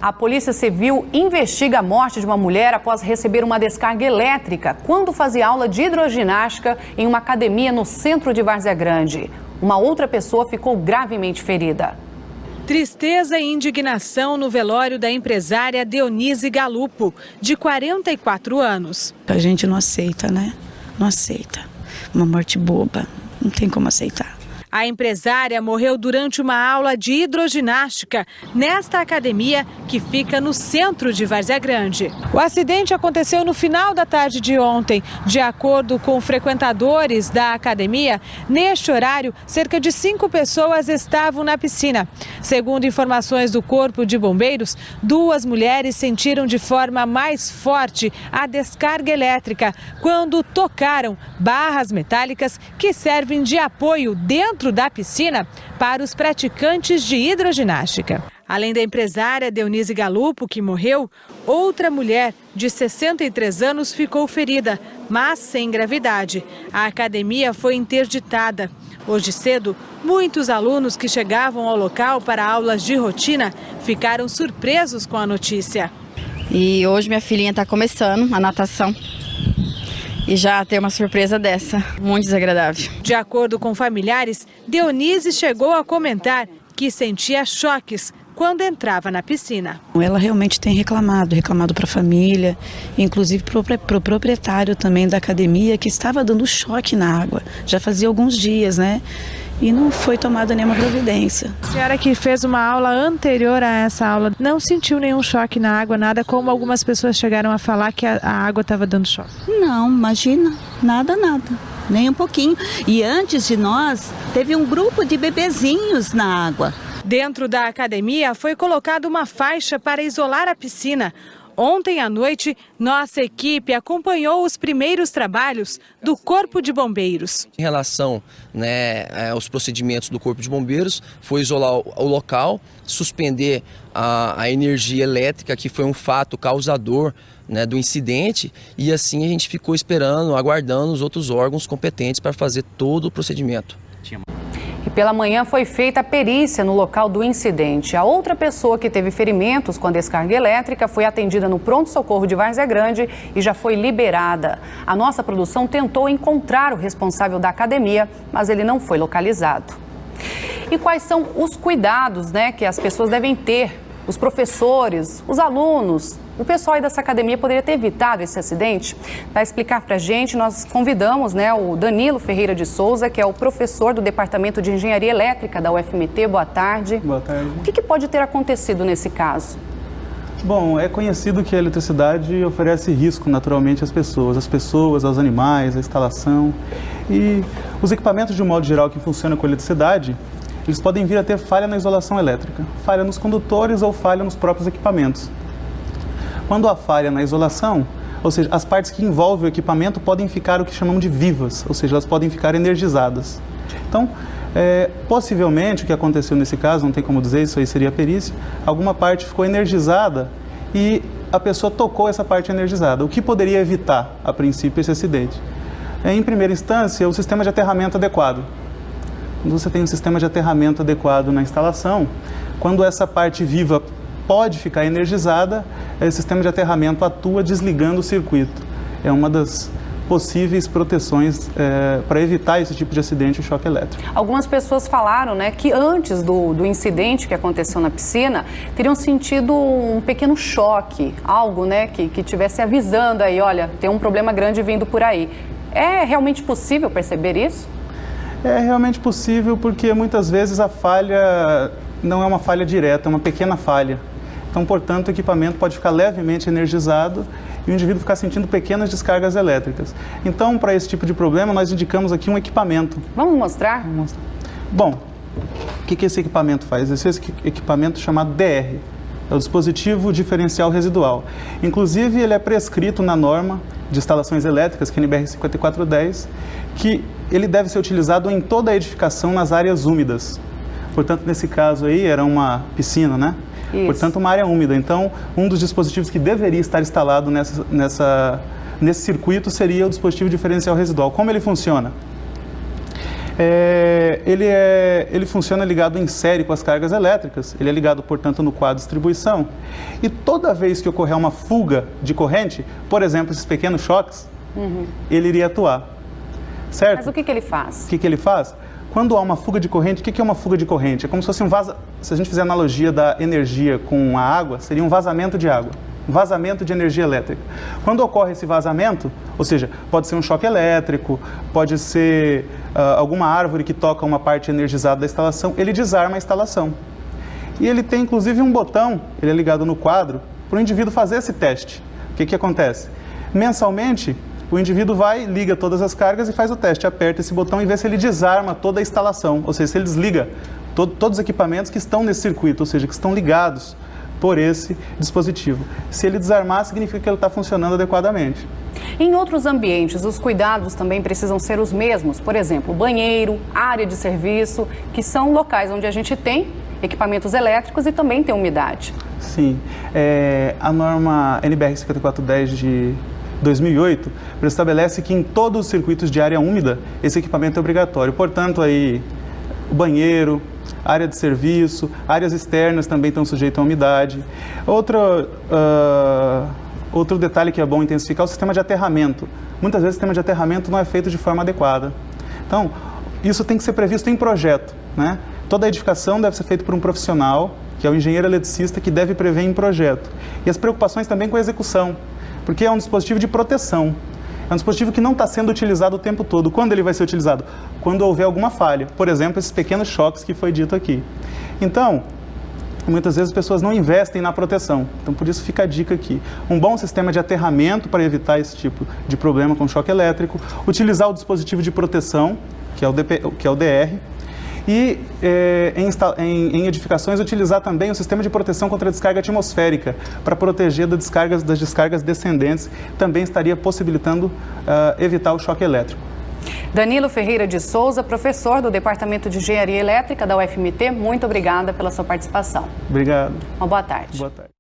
A Polícia Civil investiga a morte de uma mulher após receber uma descarga elétrica quando fazia aula de hidroginástica em uma academia no centro de Várzea Grande. Uma outra pessoa ficou gravemente ferida. Tristeza e indignação no velório da empresária Deonise Galupo, de 44 anos. A gente não aceita, né? Não aceita. Uma morte boba, não tem como aceitar. A empresária morreu durante uma aula de hidroginástica nesta academia que fica no centro de Várzea Grande. O acidente aconteceu no final da tarde de ontem. De acordo com frequentadores da academia, neste horário, cerca de 5 pessoas estavam na piscina. Segundo informações do Corpo de Bombeiros, 2 mulheres sentiram de forma mais forte a descarga elétrica quando tocaram barras metálicas que servem de apoio dentro da piscina para os praticantes de hidroginástica. Além da empresária Deonise Galupo, que morreu, outra mulher de 63 anos ficou ferida, mas sem gravidade. A academia foi interditada. Hoje cedo, muitos alunos que chegavam ao local para aulas de rotina ficaram surpresos com a notícia. E hoje minha filhinha está começando a natação. E já ter uma surpresa dessa, muito desagradável. De acordo com familiares, Deonise chegou a comentar que sentia choques quando entrava na piscina. Ela realmente tem reclamado para a família, inclusive para o proprietário também da academia, que estava dando choque na água. Já fazia alguns dias, né? E não foi tomada nenhuma providência. A senhora que fez uma aula anterior a essa aula, não sentiu nenhum choque na água, nada, como algumas pessoas chegaram a falar que a água estava dando choque? Não, imagina, nada, nem um pouquinho. E antes de nós, teve um grupo de bebezinhos na água. Dentro da academia foi colocada uma faixa para isolar a piscina. Ontem à noite, nossa equipe acompanhou os primeiros trabalhos do Corpo de Bombeiros. Em relação aos procedimentos do Corpo de Bombeiros, foi isolar o local, suspender a energia elétrica, que foi um fato causador do incidente, e assim a gente ficou esperando, aguardando os outros órgãos competentes para fazer todo o procedimento. E pela manhã foi feita a perícia no local do incidente. A outra pessoa que teve ferimentos com a descarga elétrica foi atendida no pronto-socorro de Várzea Grande e já foi liberada. A nossa produção tentou encontrar o responsável da academia, mas ele não foi localizado. E quais são os cuidados, que as pessoas devem ter? Os professores, os alunos, o pessoal aí dessa academia poderia ter evitado esse acidente? Para explicar para a gente, nós convidamos o Danilo Ferreira de Souza, que é o professor do Departamento de Engenharia Elétrica da UFMT. Boa tarde. Boa tarde. O que pode ter acontecido nesse caso? Bom, é conhecido que a eletricidade oferece risco naturalmente às pessoas, aos animais, à instalação. E os equipamentos, de um modo geral, que funcionam com eletricidade, eles podem vir a ter falha na isolação elétrica, falha nos condutores ou falha nos próprios equipamentos. Quando há falha na isolação, ou seja, as partes que envolvem o equipamento podem ficar o que chamamos de vivas, ou seja, elas podem ficar energizadas. Então, possivelmente o que aconteceu nesse caso, não tem como dizer, isso aí seria a perícia, alguma parte ficou energizada e a pessoa tocou essa parte energizada. O que poderia evitar, a princípio, esse acidente? Em primeira instância, o sistema de aterramento adequado. Quando você tem um sistema de aterramento adequado na instalação, quando essa parte viva pode ficar energizada, o sistema de aterramento atua desligando o circuito. É uma das possíveis proteções para evitar esse tipo de acidente, o choque elétrico. Algumas pessoas falaram que antes do incidente que aconteceu na piscina, teriam sentido um pequeno choque, algo que tivesse avisando aí, olha, tem um problema grande vindo por aí. É realmente possível perceber isso? É realmente possível porque muitas vezes a falha não é uma falha direta, é uma pequena falha. Então, portanto, o equipamento pode ficar levemente energizado e o indivíduo ficar sentindo pequenas descargas elétricas. Então, para esse tipo de problema, nós indicamos aqui um equipamento. Vamos mostrar? Vamos mostrar. Bom, o que esse equipamento faz? Esse equipamento chamado DR, é o dispositivo diferencial residual. Inclusive, ele é prescrito na norma de instalações elétricas, que é NBR 5410, que ele deve ser utilizado em toda a edificação nas áreas úmidas. Portanto, nesse caso aí, era uma piscina, né? Isso. Portanto, uma área úmida. Então, um dos dispositivos que deveria estar instalado nesse circuito seria o dispositivo diferencial residual. Como ele funciona? Ele funciona ligado em série com as cargas elétricas, ele é ligado, portanto, no quadro de distribuição. E toda vez que ocorrer uma fuga de corrente, por exemplo, esses pequenos choques, ele iria atuar, certo? Mas o que ele faz? O que ele faz? Quando há uma fuga de corrente, o que é uma fuga de corrente? É como se fosse se a gente fizer a analogia da energia com a água, seria um vazamento de água. Vazamento de energia elétrica. Quando ocorre esse vazamento, ou seja, pode ser um choque elétrico, pode ser alguma árvore que toca uma parte energizada da instalação, ele desarma a instalação. E ele tem inclusive um botão, ele é ligado no quadro, para o indivíduo fazer esse teste. O que acontece? Mensalmente, o indivíduo vai, liga todas as cargas e faz o teste, aperta esse botão e vê se ele desarma toda a instalação, ou seja, se ele desliga todos os equipamentos que estão nesse circuito, ou seja, que estão ligados por esse dispositivo. Se ele desarmar, significa que ele está funcionando adequadamente. Em outros ambientes, os cuidados também precisam ser os mesmos. Por exemplo, banheiro, área de serviço, que são locais onde a gente tem equipamentos elétricos e também tem umidade. Sim. A norma NBR 5410 de 2008 estabelece que em todos os circuitos de área úmida, esse equipamento é obrigatório. Portanto, aí, o banheiro, área de serviço, áreas externas também estão sujeitas à umidade. Outro detalhe que é bom intensificar é o sistema de aterramento. Muitas vezes o sistema de aterramento não é feito de forma adequada. Então, isso tem que ser previsto em projeto, né? Toda a edificação deve ser feita por um profissional, que é o engenheiro eletricista, que deve prever em projeto. E as preocupações também com a execução, porque é um dispositivo de proteção. É um dispositivo que não está sendo utilizado o tempo todo. Quando ele vai ser utilizado? Quando houver alguma falha. Por exemplo, esses pequenos choques que foi dito aqui. Então, muitas vezes as pessoas não investem na proteção. Então, por isso fica a dica aqui. Um bom sistema de aterramento para evitar esse tipo de problema com choque elétrico. Utilizar o dispositivo de proteção, que é o DR. E em edificações utilizar também o sistema de proteção contra a descarga atmosférica para proteger das descargas descendentes, também estaria possibilitando evitar o choque elétrico. Danilo Ferreira de Souza, professor do Departamento de Engenharia Elétrica da UFMT, muito obrigada pela sua participação. Obrigado. Uma boa tarde. Boa tarde.